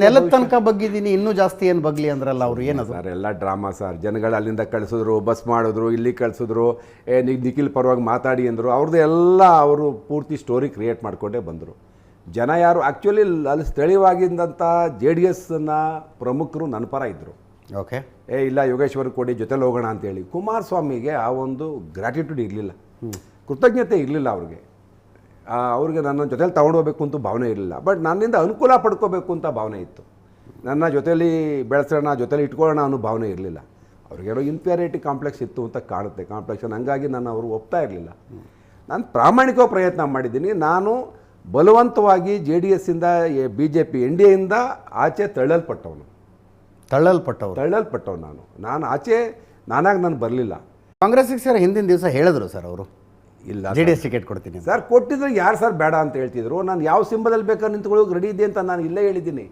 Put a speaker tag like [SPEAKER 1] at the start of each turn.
[SPEAKER 1] ನೆಲದ ತನಕ ಬಗ್ಗಿದ್ದೀನಿ, ಇನ್ನೂ ಜಾಸ್ತಿ ಏನು ಬಗ್ಲಿ ಅಂದ್ರಲ್ಲ ಅವರು, ಏನದು
[SPEAKER 2] ಸರ್ ಎಲ್ಲ ಡ್ರಾಮಾ ಸರ್. ಜನಗಳು ಅಲ್ಲಿಂದ ಕಳಿಸಿದ್ರು, ಬಸ್ ಮಾಡಿದ್ರು, ಇಲ್ಲಿ ಕಳಿಸಿದ್ರು, ನಿಖಿಲ್ ಪರವಾಗಿ ಮಾತಾಡಿ ಅಂದರು. ಅವ್ರದ್ದು ಎಲ್ಲ ಅವರು ಪೂರ್ತಿ ಸ್ಟೋರಿ ಕ್ರಿಯೇಟ್ ಮಾಡಿಕೊಂಡೇ ಬಂದರು. ಜನ ಯಾರು ಆ್ಯಕ್ಚುಲಿ ಅಲ್ಲಿ ಸ್ಥಳೀಯವಾಗಿದ್ದಂಥ JDSನ ಪ್ರಮುಖರು ನನ್ನ ಪರ ಇದ್ದರು.
[SPEAKER 1] ಓಕೆ,
[SPEAKER 2] ಇಲ್ಲ ಯೋಗೇಶ್ವರ್ ಕೊಡಿ ಜೊತೆಲಿ ಹೋಗೋಣ ಅಂತೇಳಿ. ಕುಮಾರಸ್ವಾಮಿಗೆ ಆ ಒಂದು ಗ್ರ್ಯಾಟಿಟ್ಯೂಡ್ ಇರಲಿಲ್ಲ, ಕೃತಜ್ಞತೆ ಇರಲಿಲ್ಲ ಅವ್ರಿಗೆ. ಅವ್ರಿಗೆ ನನ್ನ ಜೊತೆಲಿ ತೊಗೊಂಡೋಗ್ಬೇಕು ಅಂತ ಭಾವನೆ ಇರಲಿಲ್ಲ. ಬಟ್ ನನ್ನಿಂದ ಅನುಕೂಲ ಪಡ್ಕೋಬೇಕು ಅಂತ ಭಾವನೆ ಇತ್ತು. ನನ್ನ ಜೊತೇಲಿ ಬೆಳೆಸೋಣ, ಜೊತೇಲಿ ಇಟ್ಕೊಳ್ಳೋಣ ಅನ್ನೋ ಭಾವನೆ ಇರಲಿಲ್ಲ. ಅವ್ರಿಗೇನೋ ಇನ್ಫೀರಿಯಾರಿಟಿ ಕಾಂಪ್ಲೆಕ್ಸ್ ಇತ್ತು ಅಂತ ಕಾಣುತ್ತೆ, ಕಾಂಪ್ಲೆಕ್ಸನ್. ಹಂಗಾಗಿ ನಾನು ಅವರು ಒಪ್ತಾ ಇರಲಿಲ್ಲ. ನಾನು ಪ್ರಾಮಾಣಿಕ ಪ್ರಯತ್ನ ಮಾಡಿದ್ದೀನಿ. ನಾನು ಬಲವಂತವಾಗಿ JDSಯಿಂದ BJP NDAಯಿಂದ ಆಚೆ ತಳ್ಳಲ್ಪಟ್ಟವನು ನಾನು ಆಚೆ ನಾನಾಗಿ ನಾನು ಬರಲಿಲ್ಲ.
[SPEAKER 1] ಕಾಂಗ್ರೆಸ್ಸಿಗೆ ಸರ್ ಹಿಂದಿನ ದಿವಸ ಹೇಳಿದ್ರು ಸರ್ ಅವರು,
[SPEAKER 2] ಇಲ್ಲ
[SPEAKER 1] JDS ಟಿಕೆಟ್ ಕೊಡ್ತೀನಿ
[SPEAKER 2] ಸರ್. ಕೊಟ್ಟಿದ್ರೆ ಯಾರು ಸರ್ ಬೇಡ ಅಂತ ಹೇಳ್ತಿದ್ರು? ನಾನು ಯಾವ ಸಿಂಬಲಲ್ಲಿ ಬೇಕಾದ್ರೆ ನಿಂತ್ಕೊಳ್ಳೋಕೆ ರೆಡಿ ಇದೆ ಅಂತ ನಾನು ಇಲ್ಲೇ ಹೇಳಿದ್ದೀನಿ.